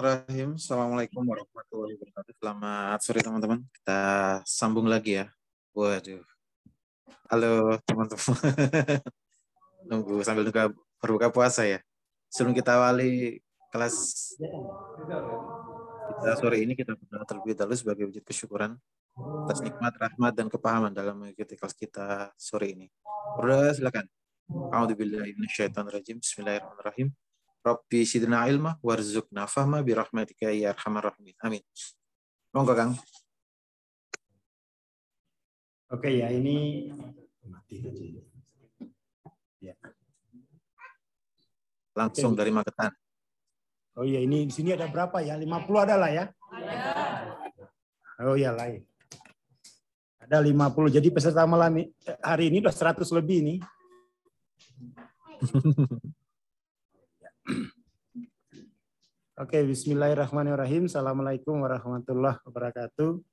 Bismillahirrahmanirrahim. Assalamualaikum warahmatullahi wabarakatuh. Selamat sore teman-teman. Kita sambung lagi ya. Waduh. Halo teman-teman. Sambil nunggu berbuka puasa ya. Sebelum kita awali kelas kita sore ini, kita berdoa terlebih dahulu sebagai wujud kesyukuran atas nikmat, rahmat, dan kepahaman dalam mengikuti kelas kita sore ini. Berdoa silakan. A'udzubillahi minasyaitonirrajim. Bismillahirrahmanirrahim. Rabbi sidna ilma warzuqna fahma birahmatika ya arhamar rahimin. Amin. Monggo Kang. Oke ya, ini mati aja. Ya. Langsung dari Magetan. Oh iya, ini di sini ada berapa ya? 50 ada lah ya? Oh iya lah. Ada 50. Jadi peserta malam hari ini udah 100 lebih nih. Oke, bismillahirrahmanirrahim. Assalamualaikum warahmatullahi wabarakatuh.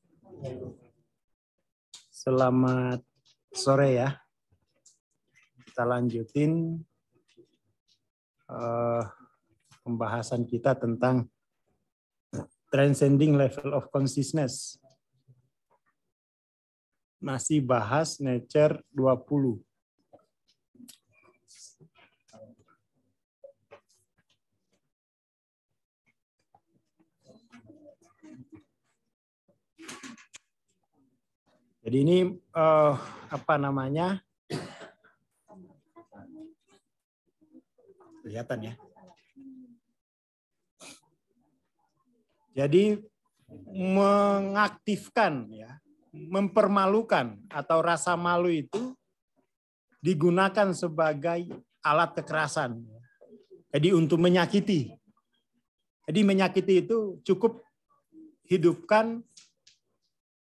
Selamat sore ya. Kita lanjutin pembahasan kita tentang transcending level of consciousness. Masih bahas Nature 20. Jadi ini apa namanya? Kelihatan ya. Jadi mengaktifkan ya, mempermalukan atau rasa malu itu digunakan sebagai alat kekerasan. Jadi untuk menyakiti. Jadi menyakiti itu cukup hidupkan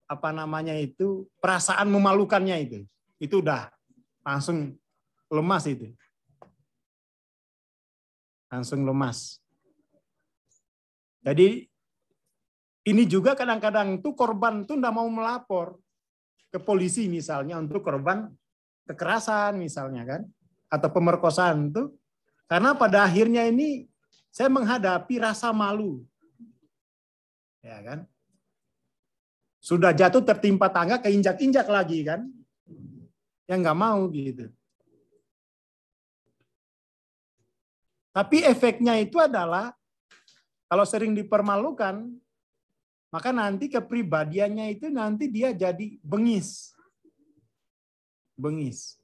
apa namanya itu perasaan memalukannya itu udah langsung lemas itu, langsung lemas. Jadi ini juga kadang-kadang tuh korban tuh nggak mau melapor ke polisi misalnya untuk korban kekerasan misalnya kan atau pemerkosaan tuh karena pada akhirnya ini saya menghadapi rasa malu, ya kan? Sudah jatuh tertimpa tangga, keinjak-injak lagi kan. Yang nggak mau gitu. Tapi efeknya itu adalah, kalau sering dipermalukan, maka nanti kepribadiannya itu nanti dia jadi bengis. Bengis.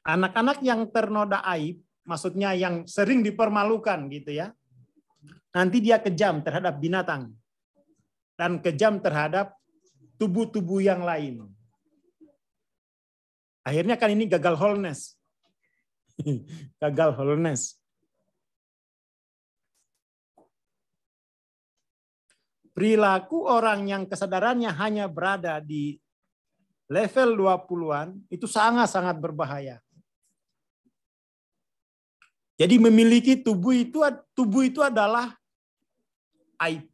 Anak-anak yang ternoda aib, maksudnya yang sering dipermalukan gitu ya. Nanti dia kejam terhadap binatang dan kejam terhadap tubuh-tubuh yang lain. Akhirnya kan ini gagal wholeness. Gagal wholeness. Perilaku orang yang kesadarannya hanya berada di level 20-an itu sangat-sangat berbahaya. Jadi memiliki tubuh itu adalah aib.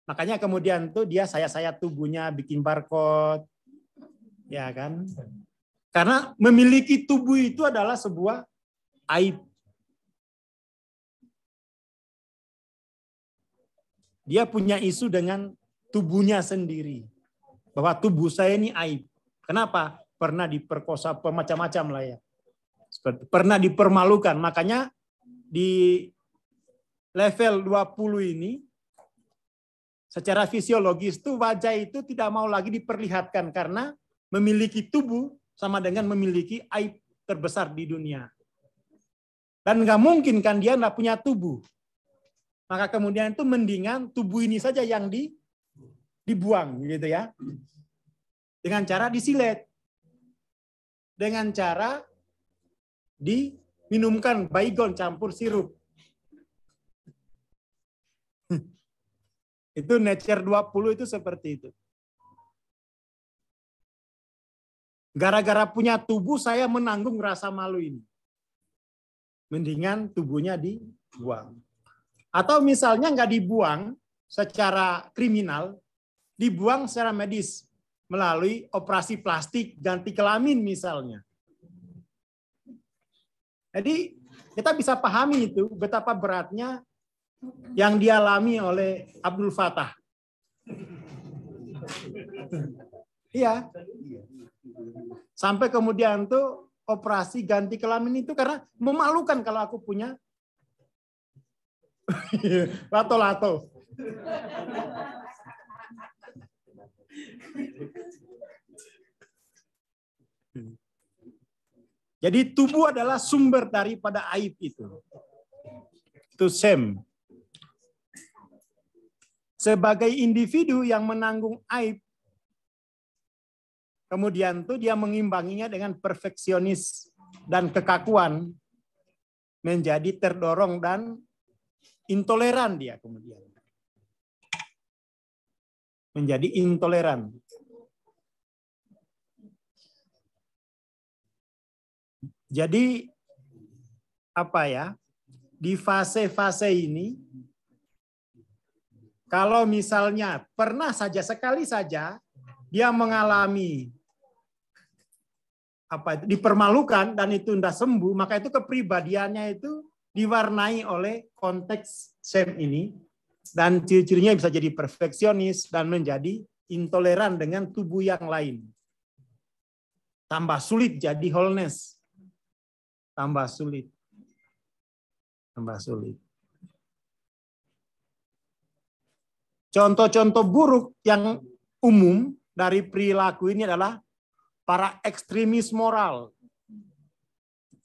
Makanya kemudian tuh dia saya tubuhnya bikin barcode, ya kan? Karena memiliki tubuh itu adalah sebuah aib. Dia punya isu dengan tubuhnya sendiri, bahwa tubuh saya ini aib. Kenapa? Pernah diperkosa macam-macam lah ya. Pernah dipermalukan, makanya di level 20 ini secara fisiologis tuh wajah itu tidak mau lagi diperlihatkan karena memiliki tubuh sama dengan memiliki aib terbesar di dunia. Dan nggak mungkin kan dia nggak punya tubuh. Maka kemudian itu mendingan tubuh ini saja yang dibuang gitu ya. Dengan cara disilet. Dengan cara diminumkan baygon campur sirup. Itu Nature 20 itu seperti itu. Gara-gara punya tubuh saya menanggung rasa malu ini. Mendingan tubuhnya dibuang. Atau misalnya nggak dibuang secara kriminal, dibuang secara medis melalui operasi plastik ganti kelamin misalnya. Jadi kita bisa pahami itu betapa beratnya yang dialami oleh Abdul Fattah. Iya. Sampai kemudian tuh operasi ganti kelamin itu karena memalukan kalau aku punya lato-lato. Jadi tubuh adalah sumber daripada aib itu. Itu shame. Sebagai individu yang menanggung aib, kemudian tuh dia mengimbanginya dengan perfeksionis dan kekakuan, menjadi terdorong dan intoleran dia kemudian. Menjadi intoleran. Jadi apa ya? Di fase-fase ini, kalau misalnya pernah saja sekali saja dia mengalami apa itu dipermalukan dan itu tidak sembuh, maka itu kepribadiannya itu diwarnai oleh konteks shame ini, dan ciri-cirinya bisa jadi perfeksionis dan menjadi intoleran dengan tubuh yang lain. Tambah sulit jadi wholeness. Tambah sulit. Tambah sulit. Contoh-contoh buruk yang umum dari perilaku ini adalah para ekstremis moral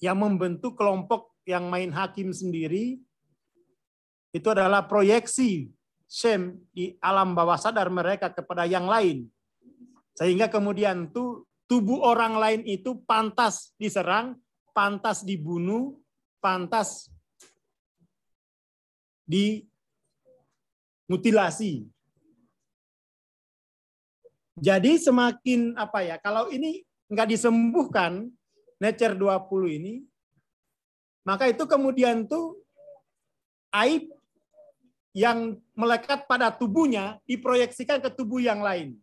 yang membentuk kelompok yang main hakim sendiri. Itu adalah proyeksi shame di alam bawah sadar mereka kepada yang lain. Sehingga kemudian tubuh orang lain itu pantas diserang, pantas dibunuh, pantas dimutilasi. Jadi semakin apa ya, kalau ini nggak disembuhkan, Nature 20 ini, maka itu kemudian tuh aib yang melekat pada tubuhnya diproyeksikan ke tubuh yang lain.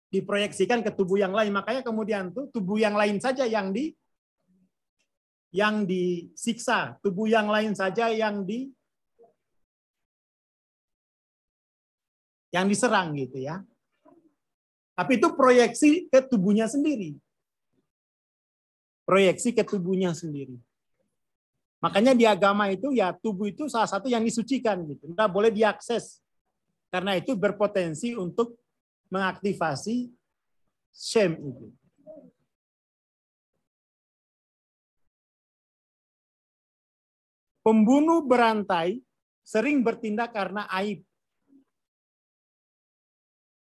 Diproyeksikan ke tubuh yang lain, makanya kemudian tuh tubuh yang lain saja yang disiksa, tubuh yang lain saja yang diserang gitu ya. Tapi itu proyeksi ke tubuhnya sendiri. Proyeksi ke tubuhnya sendiri. Makanya di agama itu ya tubuh itu salah satu yang disucikan gitu. Nggak boleh diakses. Karena itu berpotensi untuk mengaktifasi shame itu. Pembunuh berantai sering bertindak karena aib.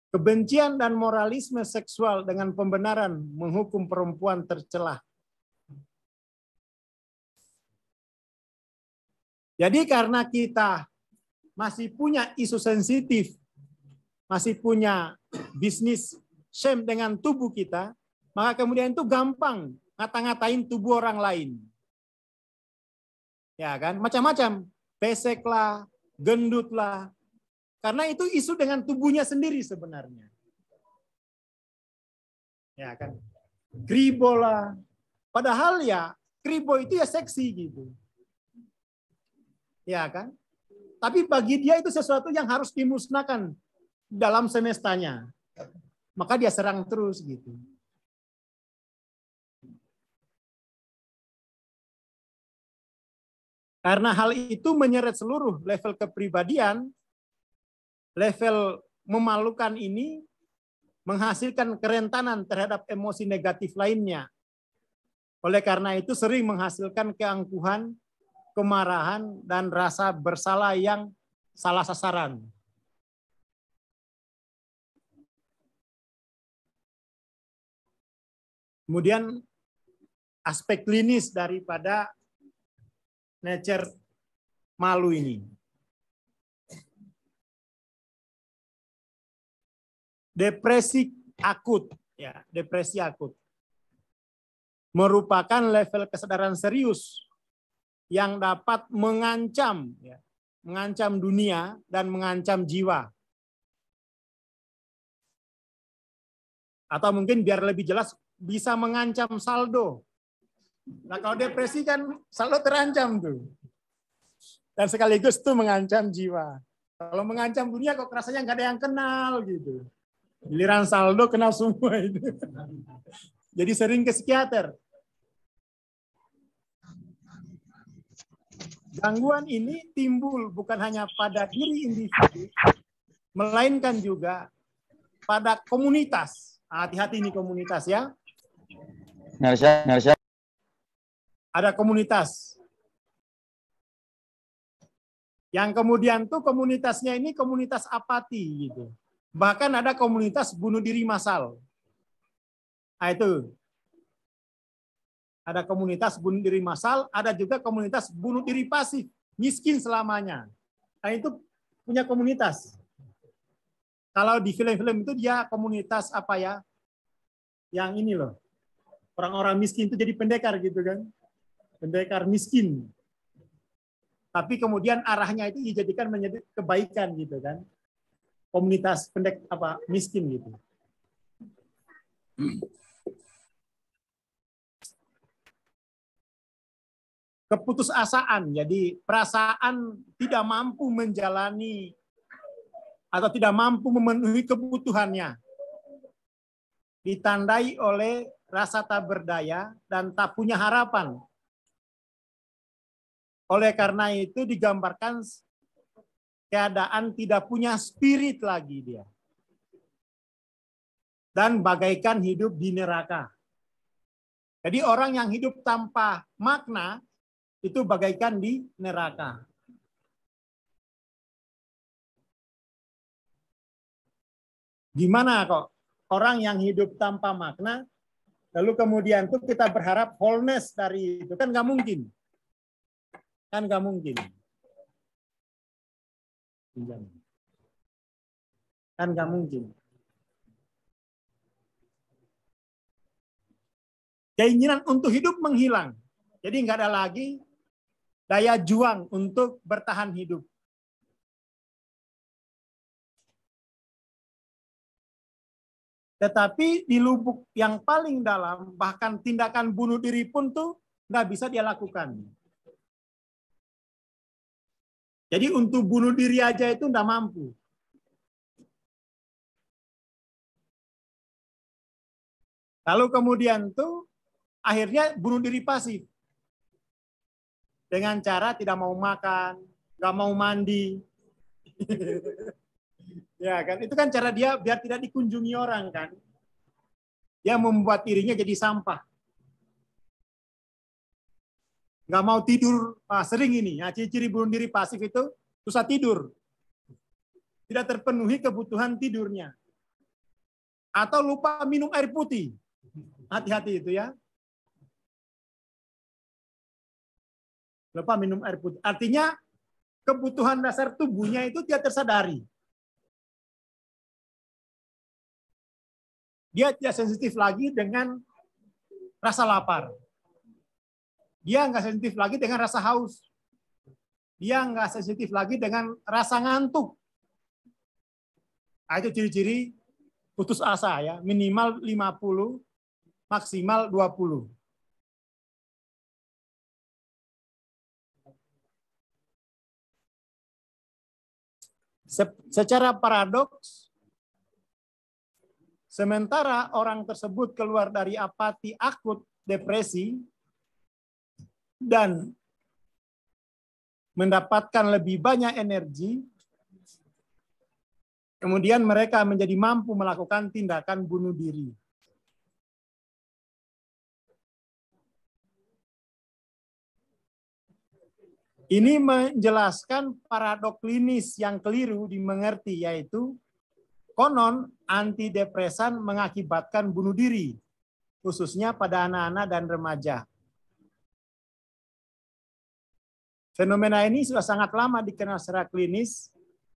Kebencian dan moralisme seksual dengan pembenaran menghukum perempuan tercela. Jadi karena kita masih punya isu sensitif, masih punya bisnis shame dengan tubuh kita, maka kemudian itu gampang ngata-ngatain tubuh orang lain. Ya kan, macam-macam, pesek lah, gendut lah, karena itu isu dengan tubuhnya sendiri sebenarnya. Ya kan, kribo lah, padahal ya kribo itu ya seksi gitu. Ya kan, tapi bagi dia itu sesuatu yang harus dimusnahkan dalam semestanya, maka dia serang terus gitu. Karena hal itu menyeret seluruh level kepribadian, level memalukan ini menghasilkan kerentanan terhadap emosi negatif lainnya. Oleh karena itu sering menghasilkan keangkuhan, kemarahan, dan rasa bersalah yang salah sasaran. Kemudian aspek klinis daripada nature malu ini. Depresi akut, ya, depresi akut merupakan level kesadaran serius yang dapat mengancam, ya, mengancam dunia dan mengancam jiwa. Atau mungkin biar lebih jelas, bisa mengancam saldo Nah kalau depresi kan selalu terancam tuh. Dan sekaligus itu mengancam jiwa. Kalau mengancam dunia kok rasanya nggak ada yang kenal gitu. Giliran saldo kenal semua itu. Jadi sering ke psikiater. Gangguan ini timbul bukan hanya pada diri individu, melainkan juga pada komunitas. Hati-hati ini komunitas ya. Ada komunitas. Yang kemudian tuh komunitasnya ini komunitas apati gitu. Bahkan ada komunitas bunuh diri massal. Nah, itu. Ada komunitas bunuh diri massal, ada juga komunitas bunuh diri pasif, miskin selamanya. Nah, itu punya komunitas. Kalau di film-film itu dia komunitas apa ya? Yang ini loh. Orang-orang miskin itu jadi pendekar gitu kan. Pendekar miskin. Tapi kemudian arahnya itu dijadikan menjadi kebaikan gitu kan. Komunitas miskin gitu. Keputusasaan, jadi perasaan tidak mampu menjalani atau tidak mampu memenuhi kebutuhannya. Ditandai oleh rasa tak berdaya dan tak punya harapan. Oleh karena itu digambarkan keadaan tidak punya spirit lagi dia. Dan bagaikan hidup di neraka. Jadi orang yang hidup tanpa makna itu bagaikan di neraka. Gimana kok orang yang hidup tanpa makna, lalu kemudian tuh kita berharap wholeness dari itu, kan nggak mungkin. Kan nggak mungkin. Kan nggak mungkin. Keinginan untuk hidup menghilang. Jadi nggak ada lagi daya juang untuk bertahan hidup. Tetapi di lubuk yang paling dalam, bahkan tindakan bunuh diri pun tuh nggak bisa dia lakukan. Jadi untuk bunuh diri aja itu nggak mampu. Lalu kemudian tuh akhirnya bunuh diri pasif. Dengan cara tidak mau makan, nggak mau mandi. Ya kan, itu kan cara dia biar tidak dikunjungi orang kan. Dia membuat dirinya jadi sampah. Nggak mau tidur, sering ini. Ya, ciri-ciri bunuh diri pasif itu susah tidur. Tidak terpenuhi kebutuhan tidurnya. Atau lupa minum air putih. Hati-hati itu ya. Lupa minum air putih. Artinya kebutuhan dasar tubuhnya itu dia tersadari. Dia tidak sensitif lagi dengan rasa lapar. Dia nggak sensitif lagi dengan rasa haus. Dia nggak sensitif lagi dengan rasa ngantuk. Nah, itu ciri-ciri putus asa ya. Minimal 50, maksimal 20. Secara paradoks, sementara orang tersebut keluar dari apati akut, depresi, dan mendapatkan lebih banyak energi, kemudian mereka menjadi mampu melakukan tindakan bunuh diri. Ini menjelaskan paradok klinis yang keliru dimengerti, yaitu konon antidepresan mengakibatkan bunuh diri, khususnya pada anak-anak dan remaja. Fenomena ini sudah sangat lama dikenal secara klinis,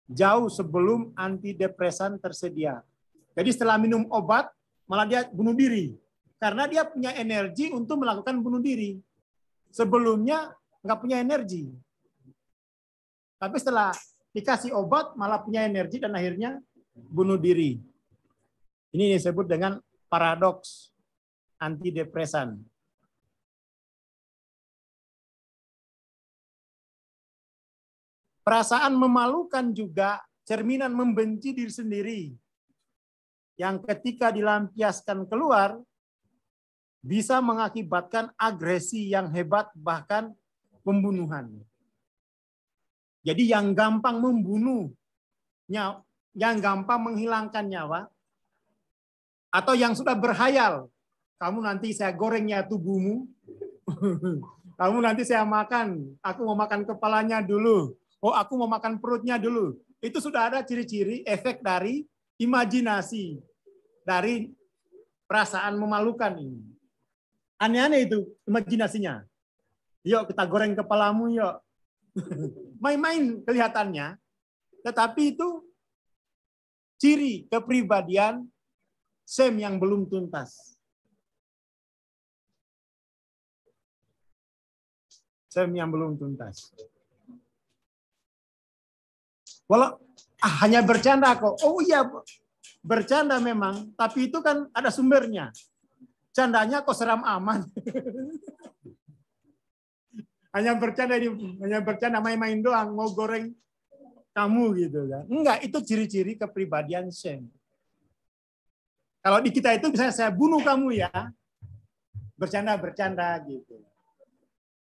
jauh sebelum antidepresan tersedia. Jadi setelah minum obat, malah dia bunuh diri. Karena dia punya energi untuk melakukan bunuh diri. Sebelumnya nggak punya energi. Tapi setelah dikasih obat, malah punya energi dan akhirnya bunuh diri. Ini disebut dengan paradoks antidepresan. Perasaan memalukan juga cerminan membenci diri sendiri. Yang ketika dilampiaskan keluar, bisa mengakibatkan agresi yang hebat, bahkan pembunuhan. Jadi yang gampang membunuh, yang gampang menghilangkan nyawa, atau yang sudah berhayal, kamu nanti saya gorengnya tubuhmu, kamu nanti saya makan, aku mau makan kepalanya dulu, oh aku mau makan perutnya dulu. Itu sudah ada ciri-ciri efek dari imajinasi, dari perasaan memalukan ini. Aneh-aneh itu imajinasinya. Yuk kita goreng kepalamu yuk. Main-main kelihatannya, tetapi itu ciri kepribadian Sam yang belum tuntas. Sam yang belum tuntas. Walau hanya bercanda kok. Oh iya, bercanda memang, tapi itu kan ada sumbernya. Candanya kok seram aman. Hanya bercanda main-main doang, mau goreng kamu gitu kan. Enggak, itu ciri-ciri kepribadian Sam. Kalau di kita itu misalnya saya bunuh kamu ya, bercanda-bercanda gitu.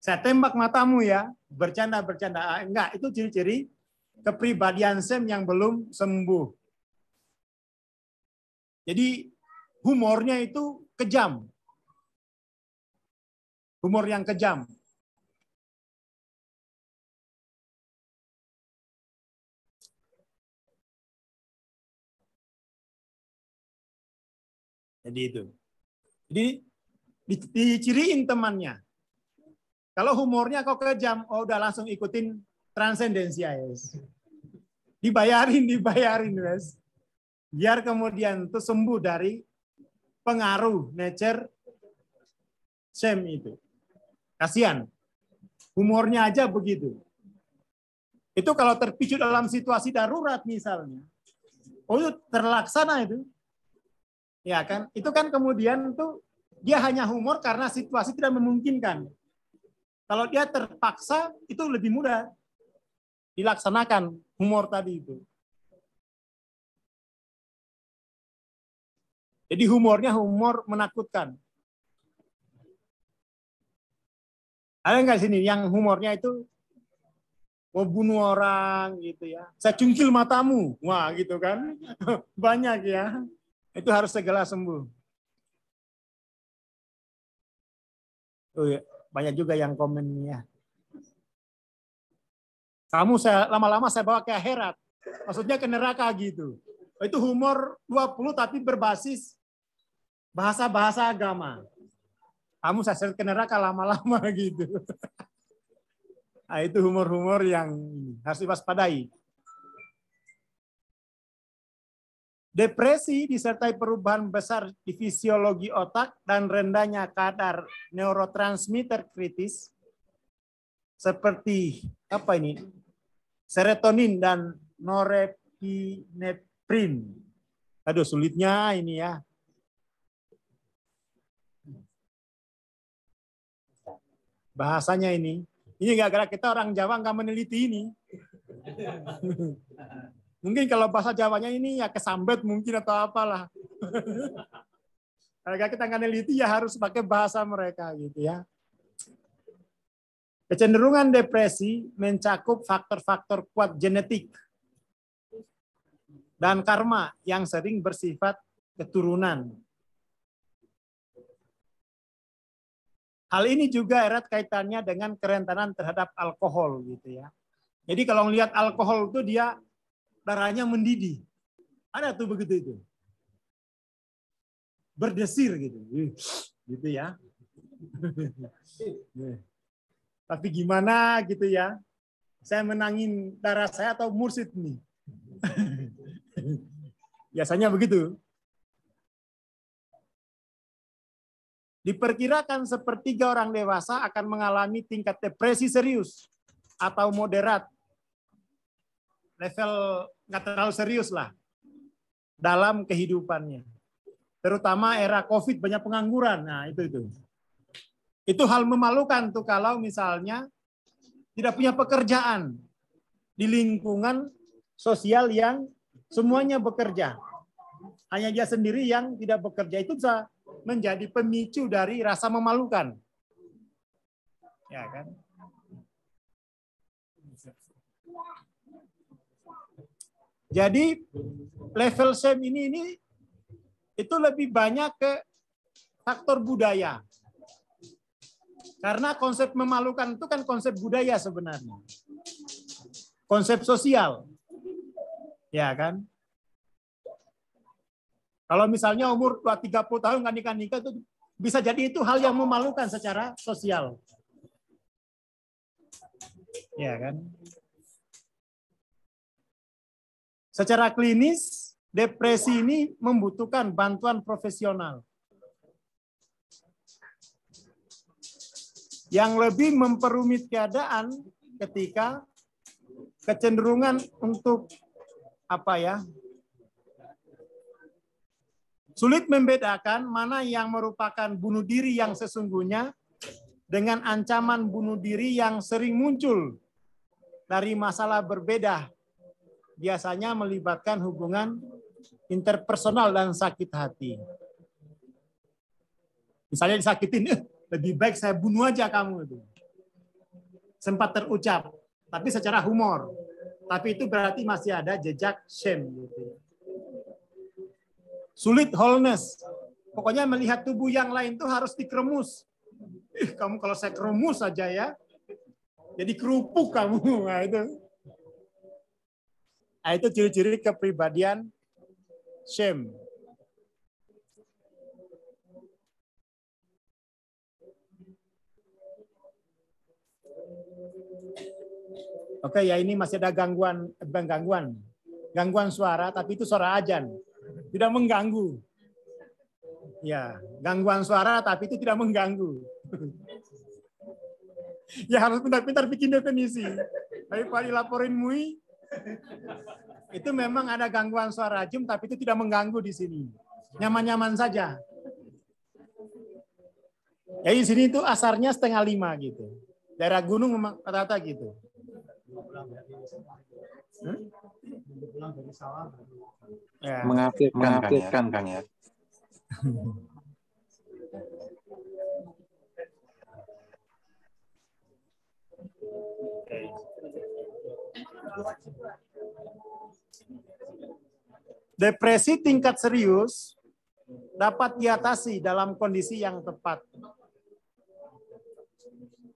Saya tembak matamu ya, bercanda-bercanda. Enggak, itu ciri-ciri kepribadian Sam yang belum sembuh. Jadi humornya itu kejam. Humor yang kejam. Jadi itu. Jadi diciriin temannya. Kalau humornya kok kejam, oh udah langsung ikutin transendensia, yes. Dibayarin, guys. Biar kemudian itu sembuh dari pengaruh nature shame itu. Kasihan. Humornya aja begitu. Itu kalau terpicu dalam situasi darurat misalnya. Oh itu terlaksana itu. Ya kan? Itu kan kemudian tuh dia hanya humor karena situasi tidak memungkinkan. Kalau dia terpaksa itu lebih mudah dilaksanakan humor tadi itu. Jadi humornya humor menakutkan. Ada nggak sini yang humornya itu mau bunuh orang gitu ya? Saya cungkil matamu, wah gitu kan? Banyak ya. Itu harus segera sembuh. Oh ya, banyak juga yang komennya. Kamu saya lama-lama saya bawa ke akhirat. Maksudnya ke neraka gitu. Itu humor 20 tapi berbasis bahasa-bahasa agama. Kamu saya seret ke neraka lama-lama gitu. Nah, itu humor-humor yang harus diwaspadai. Depresi disertai perubahan besar di fisiologi otak dan rendahnya kadar neurotransmitter kritis seperti apa ini? Serotonin dan norepinefrin. Aduh sulitnya ini ya. Bahasanya ini. Ini gara-gara kita orang Jawa nggak meneliti ini. Mungkin kalau bahasa Jawanya ini ya kesambet mungkin atau apalah. Kalau kita nggak neliti ya harus pakai bahasa mereka gitu ya. Kecenderungan depresi mencakup faktor-faktor kuat genetik dan karma yang sering bersifat keturunan. Hal ini juga erat kaitannya dengan kerentanan terhadap alkohol gitu ya. Jadi kalau melihat alkohol itu dia darahnya mendidih. Ada tuh begitu itu. Berdesir gitu. Gitu ya. Tapi gimana gitu ya. Saya menangin darah saya atau mursid nih. Biasanya begitu. Diperkirakan sepertiga orang dewasa akan mengalami tingkat depresi serius atau moderat. Level nggak terlalu serius lah dalam kehidupannya. Terutama era COVID banyak pengangguran. Nah, itu. Itu hal memalukan tuh kalau misalnya tidak punya pekerjaan. di lingkungan sosial yang semuanya bekerja. Hanya dia sendiri yang tidak bekerja, itu bisa menjadi pemicu dari rasa memalukan. Ya kan? Jadi level shame ini itu lebih banyak ke faktor budaya. Karena konsep memalukan itu kan konsep budaya sebenarnya. Konsep sosial. Ya kan? Kalau misalnya umur 30 tahun nggak nikah-nikah, itu bisa jadi itu hal yang memalukan secara sosial. Ya kan? Secara klinis, depresi ini membutuhkan bantuan profesional. Yang lebih memperumit keadaan ketika kecenderungan untuk sulit membedakan mana yang merupakan bunuh diri yang sesungguhnya dengan ancaman bunuh diri yang sering muncul dari masalah berbeda, biasanya melibatkan hubungan interpersonal dan sakit hati. Misalnya disakitin, lebih baik saya bunuh aja kamu itu. Sempat terucap, tapi secara humor. Tapi itu berarti masih ada jejak shame gitu. Sulit wholeness. Pokoknya melihat tubuh yang lain itu harus dikeremus. Kamu kalau saya keremus saja ya, jadi kerupuk kamu. Nah, itu ciri-ciri kepribadian shame. Oke, ya ini masih ada gangguan suara, tapi itu suara azan. Tidak mengganggu. Ya, gangguan suara tapi itu tidak mengganggu. Ya harus pintar-pintar bikin definisi. Daripada dilaporin MUI, itu memang ada gangguan suara azim tapi itu tidak mengganggu di sini. Nyaman-nyaman saja. Ya di sini itu asarnya 4:30 gitu. Daerah gunung memang rata-rata gitu. Ya. Mengaktifkan Kang ya. Depresi tingkat serius dapat diatasi dalam kondisi yang tepat.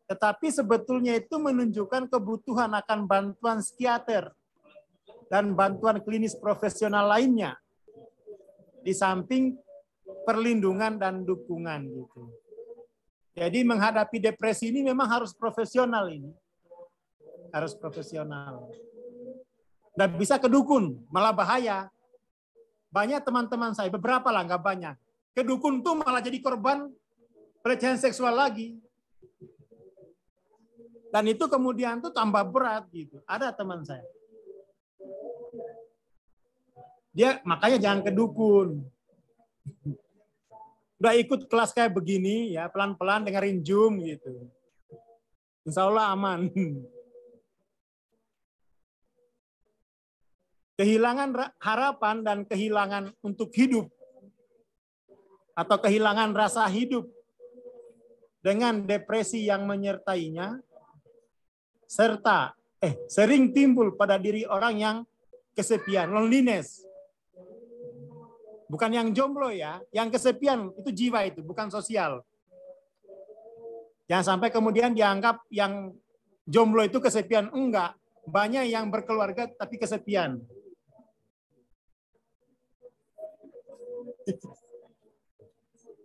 Tetapi sebetulnya itu menunjukkan kebutuhan akan bantuan psikiater dan bantuan klinis profesional lainnya di samping perlindungan dan dukungan gitu. Jadi menghadapi depresi ini memang harus profesional ini. Harus profesional. Dan bisa ke dukun, malah bahaya. Banyak teman-teman saya, beberapa lah, nggak banyak. Ke dukun tuh malah jadi korban pelecehan seksual lagi. Dan itu kemudian tuh tambah berat gitu. Ada teman saya. Dia makanya jangan ke dukun. Udah ikut kelas kayak begini ya, pelan-pelan dengerin Zoom gitu. Insya Allah aman. Kehilangan harapan dan kehilangan untuk hidup atau kehilangan rasa hidup dengan depresi yang menyertainya serta sering timbul pada diri orang yang kesepian, loneliness. Bukan yang jomblo ya, yang kesepian itu jiwa itu, bukan sosial. Jangan sampai kemudian dianggap yang jomblo itu kesepian, enggak. Banyak yang berkeluarga tapi kesepian.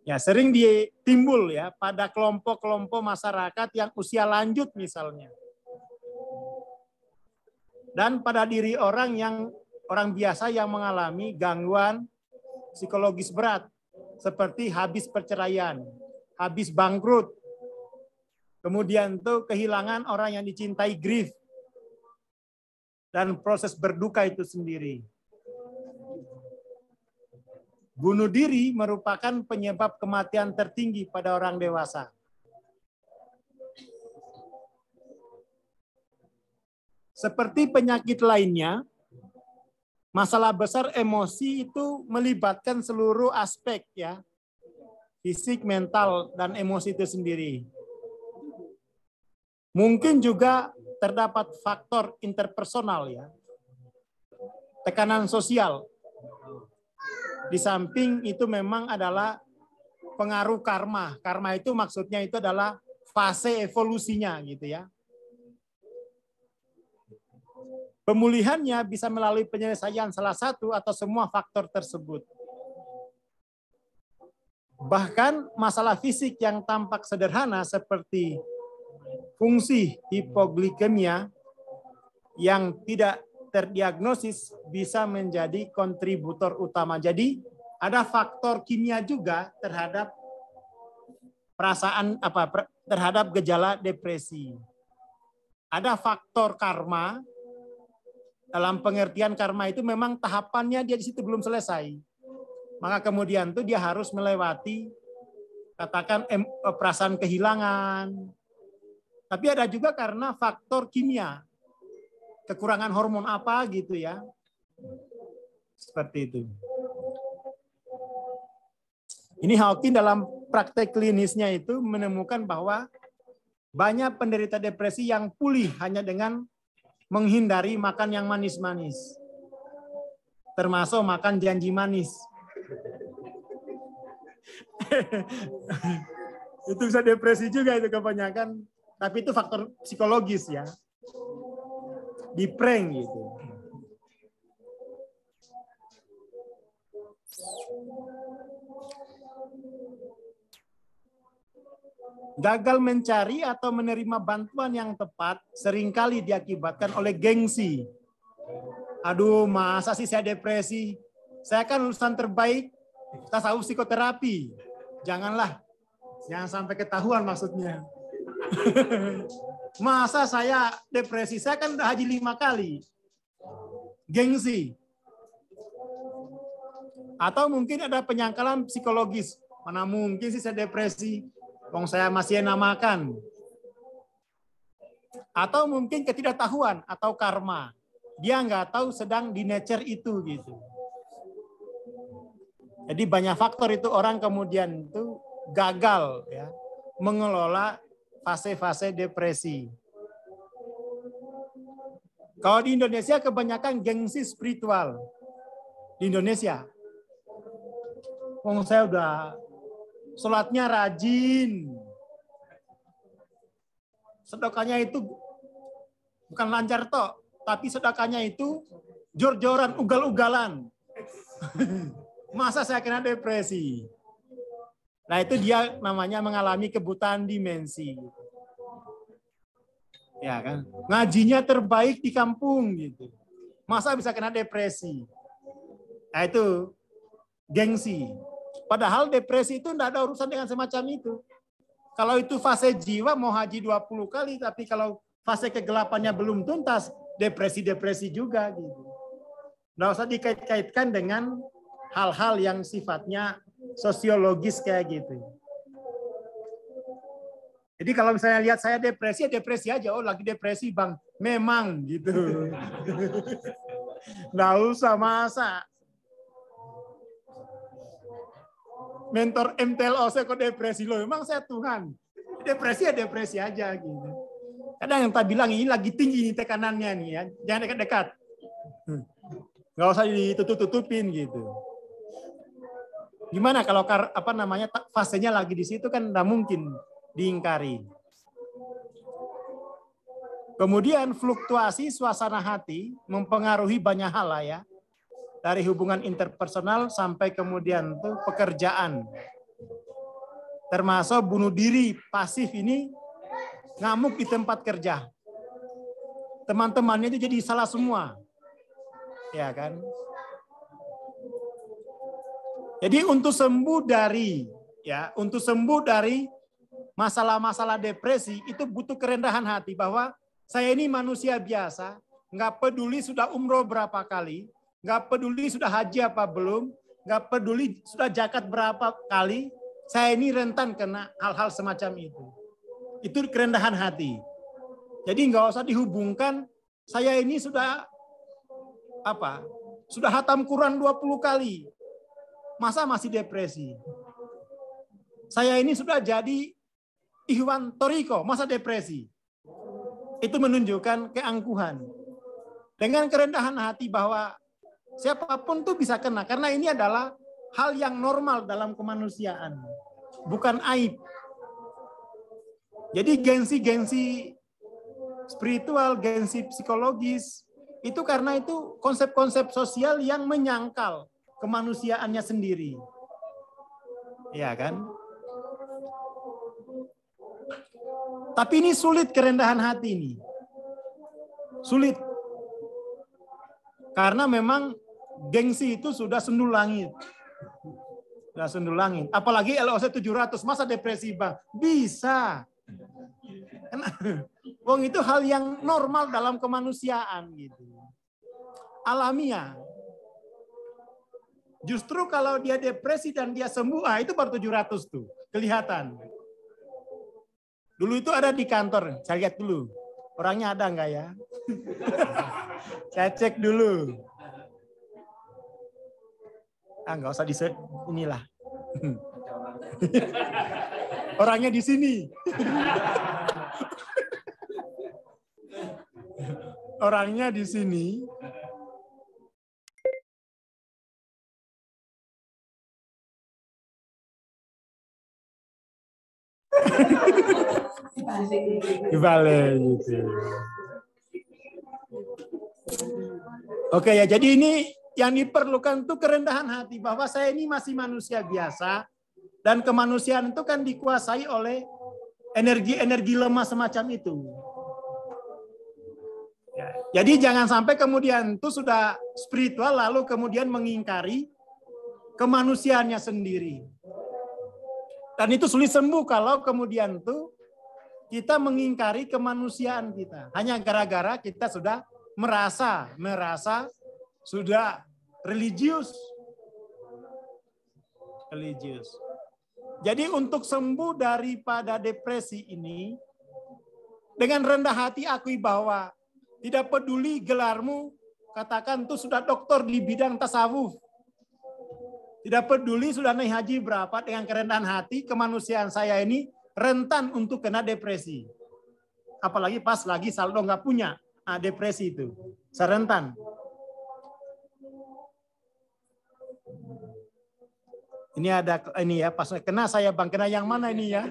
Ya, sering timbul ya pada kelompok-kelompok masyarakat yang usia lanjut misalnya. Dan pada diri orang biasa yang mengalami gangguan psikologis berat seperti habis perceraian, habis bangkrut. Kemudian tuh kehilangan orang yang dicintai, grief. Dan proses berduka itu sendiri. Bunuh diri merupakan penyebab kematian tertinggi pada orang dewasa. seperti penyakit lainnya, masalah besar emosi itu melibatkan seluruh aspek ya. Fisik, mental, dan emosi itu sendiri. Mungkin juga terdapat faktor interpersonal ya. Tekanan sosial. Di samping itu memang adalah pengaruh karma. Karma itu maksudnya itu adalah fase evolusinya gitu ya. Pemulihannya bisa melalui penyelesaian salah satu atau semua faktor tersebut. Bahkan masalah fisik yang tampak sederhana seperti fungsi hipoglikemia yang tidak terdiagnosis bisa menjadi kontributor utama. Jadi ada faktor kimia juga terhadap perasaan terhadap gejala depresi. Ada faktor karma. Dalam pengertian karma itu memang tahapannya dia di situ belum selesai. Maka kemudian tuh dia harus melewati katakan perasaan kehilangan. Tapi ada juga karena faktor kimia. Kekurangan hormon apa gitu ya. Seperti itu. Ini Hawking dalam praktek klinisnya itu menemukan bahwa banyak penderita depresi yang pulih hanya dengan menghindari makan yang manis-manis. Termasuk makan janji manis. Itu bisa depresi juga itu kebanyakan. Tapi itu faktor psikologis ya. Di prank gitu. Gagal mencari atau menerima bantuan yang tepat seringkali diakibatkan oleh gengsi. Aduh, masa sih saya depresi? Saya kan lulusan terbaik, tasawuf psikoterapi. Janganlah, jangan sampai ketahuan maksudnya. Masa saya depresi? Saya kan udah haji 5 kali. Gengsi. Atau mungkin ada penyangkalan psikologis. Mana mungkin sih saya depresi? Wong saya masih namakan. Atau mungkin ketidaktahuan atau karma. Dia nggak tahu sedang di nature itu gitu. Jadi banyak faktor itu orang kemudian itu gagal ya mengelola fase-fase depresi. Kalau di Indonesia kebanyakan gengsi spiritual. Di Indonesia. Wong saya udah sholatnya rajin. Sedekahnya itu bukan lancar toh, tapi sedekahnya itu jor-joran, ugal-ugalan. Masa saya kena depresi? Nah itu dia namanya mengalami kebutaan dimensi. Ya kan? Ngajinya terbaik di kampung gitu. Masa bisa kena depresi? Nah itu gengsi. Padahal depresi itu tidak ada urusan dengan semacam itu. Kalau itu fase jiwa mau haji 20 kali, tapi kalau fase kegelapannya belum tuntas, depresi-depresi juga gitu. Nggak usah dikait-kaitkan dengan hal-hal yang sifatnya sosiologis kayak gitu. Jadi kalau misalnya lihat saya depresi, ya depresi aja. Oh lagi depresi bang, memang gitu. Nggak usah masa. Mentor MTLO saya kok depresi loh, memang saya Tuhan. Depresi ya depresi aja gitu. Kadang yang tak bilang ini lagi tinggi nih tekanannya nih ya, jangan dekat-dekat. Nggak usah ditutup-tutupin gitu. Gimana kalau fasenya lagi di situ kan nggak mungkin diingkari. Kemudian fluktuasi suasana hati mempengaruhi banyak hal lah ya. Dari hubungan interpersonal sampai kemudian tuh pekerjaan. Termasuk bunuh diri pasif ini ngamuk di tempat kerja. Teman-temannya itu jadi salah semua. Ya kan? Jadi untuk sembuh dari masalah-masalah depresi itu butuh kerendahan hati bahwa saya ini manusia biasa, nggak peduli sudah umroh berapa kali, nggak peduli sudah haji apa belum, nggak peduli sudah zakat berapa kali, saya ini rentan kena hal-hal semacam itu. Itu kerendahan hati. Jadi nggak usah dihubungkan Saya ini sudah sudah hatam Quran 20 kali. Masa masih depresi? Saya ini sudah jadi Ikhwan Toriko, masa depresi? Itu menunjukkan keangkuhan. Dengan kerendahan hati bahwa siapapun tuh bisa kena. Karena ini adalah hal yang normal dalam kemanusiaan. Bukan aib. Jadi gengsi-gengsi spiritual, gengsi psikologis, itu karena itu konsep-konsep sosial yang menyangkal kemanusiaannya sendiri. Ya kan? Tapi ini sulit kerendahan hati ini. Sulit. Karena memang gengsi itu sudah sundul langit. Sudah sundul langit. Apalagi LOC 700, masa depresi Bang? Bisa. Wong itu hal yang normal dalam kemanusiaan gitu. Alamiah. Justru kalau dia depresi dan dia sembuh, itu baru 700 tuh. Kelihatan. Dulu itu ada di kantor, saya lihat dulu. Orangnya ada enggak ya? Saya cek dulu. Enggak usah di-search, inilah. Orangnya di sini. Orangnya di sini. Dibalik gitu. Oke ya, jadi ini yang diperlukan itu kerendahan hati bahwa saya ini masih manusia biasa dan kemanusiaan itu kan dikuasai oleh energi-energi lemah semacam itu. Ya, jadi jangan sampai kemudian itu sudah spiritual lalu kemudian mengingkari kemanusiaannya sendiri. Dan itu sulit sembuh kalau kemudian tuh kita mengingkari kemanusiaan kita. Hanya gara-gara kita sudah merasa sudah religius. Jadi untuk sembuh daripada depresi ini, dengan rendah hati akui bahwa tidak peduli gelarmu, katakan tuh sudah doktor di bidang tasawuf. Tidak peduli sudah naik haji berapa, dengan kerendahan hati, kemanusiaan saya ini rentan untuk kena depresi. Apalagi pas lagi saldo nggak punya, depresi itu. Serentan. Ini ada, ini ya, pas kena saya Bang, kena yang mana ini ya?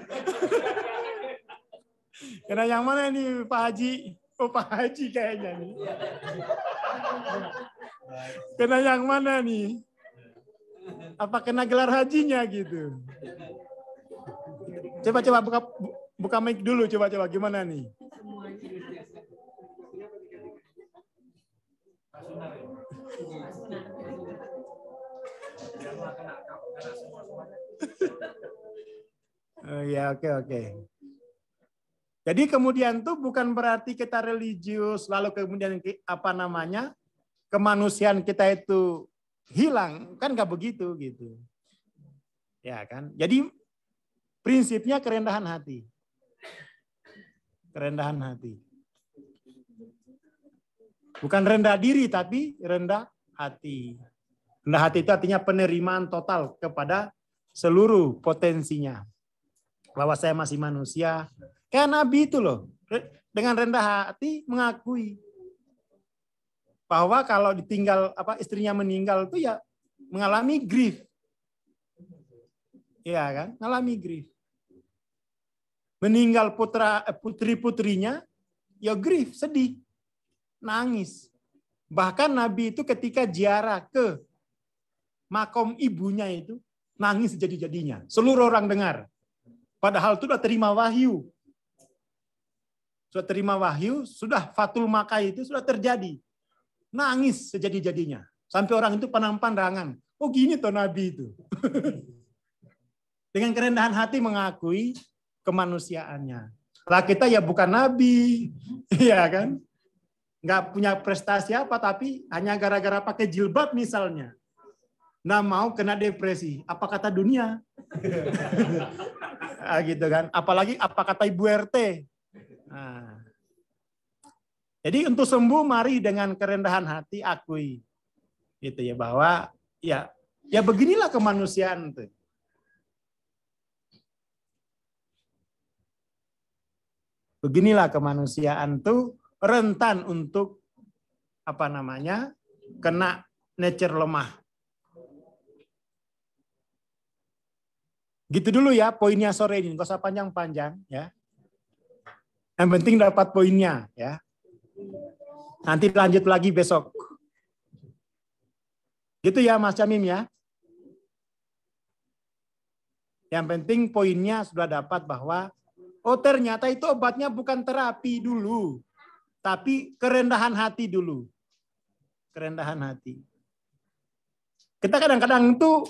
Kena yang mana ini Pak Haji? Oh Pak Haji kayaknya nih. Kena yang mana nih? Apa kena gelar hajinya gitu? Coba buka mic dulu, coba gimana nih? Oh, ya oke. Jadi kemudian tuh bukan berarti kita religius lalu kemudian kemanusiaan kita itu hilang, kan nggak begitu gitu. Ya kan? Jadi prinsipnya kerendahan hati. Kerendahan hati. Bukan rendah diri tapi rendah hati. Rendah hati itu artinya penerimaan total kepada seluruh potensinya. Bahwa saya masih manusia. Kayak Nabi itu loh. Dengan rendah hati mengakui bahwa kalau ditinggal istrinya meninggal itu ya mengalami grief. Iya kan? Mengalami grief. Meninggal putri-putrinya ya grief, sedih. Nangis. Bahkan Nabi itu ketika ziarah ke makom ibunya itu nangis jadi-jadinya. Seluruh orang dengar. Padahal itu sudah terima wahyu. Sudah terima wahyu, sudah fatul makkah itu sudah terjadi. Nangis sejadi-jadinya. Sampai orang itu pandang-pandangan. Oh gini toh Nabi itu. Dengan kerendahan hati mengakui kemanusiaannya. Lah kita ya bukan Nabi. Iya kan? Nggak punya prestasi apa, tapi hanya gara-gara pakai jilbab misalnya. Nah mau kena depresi. Apa kata dunia? Gitu kan. Apalagi apa kata Ibu RT. Nah. Jadi untuk sembuh mari dengan kerendahan hati akui. Gitu ya, bahwa ya beginilah kemanusiaan tuh. Beginilah kemanusiaan tuh rentan untuk kena nature lemah. Gitu dulu ya poinnya sore ini, nggak usah panjang-panjang ya. Yang penting dapat poinnya ya. Nanti lanjut lagi besok. Gitu ya Mas Jamim ya. Yang penting poinnya sudah dapat bahwa ternyata itu obatnya bukan terapi dulu, tapi kerendahan hati dulu. Kerendahan hati. Kita kadang-kadang itu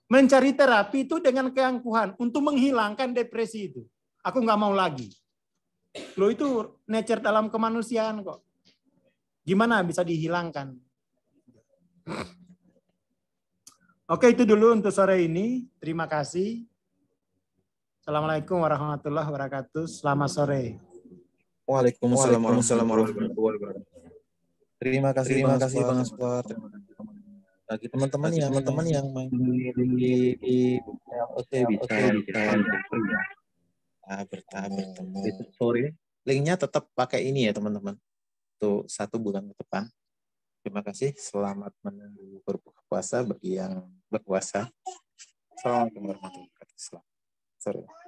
mencari terapi itu dengan keangkuhan untuk menghilangkan depresi itu. Aku nggak mau lagi. Loh itu nature dalam kemanusiaan kok. Gimana bisa dihilangkan? Oke, itu dulu untuk sore ini. Terima kasih. Assalamualaikum warahmatullahi wabarakatuh. Selamat sore. Waalaikumsalam warahmatullahi wabarakatuh. Terima kasih Bang Aswar. Bagi teman-teman yang main di bertemu sore, linknya tetap pakai ini ya teman-teman. Untuk 1 bulan ke depan. Terima kasih. Selamat menunggu berbuka puasa bagi yang berpuasa. Assalamualaikum warahmatullahi wabarakatuh. Sore.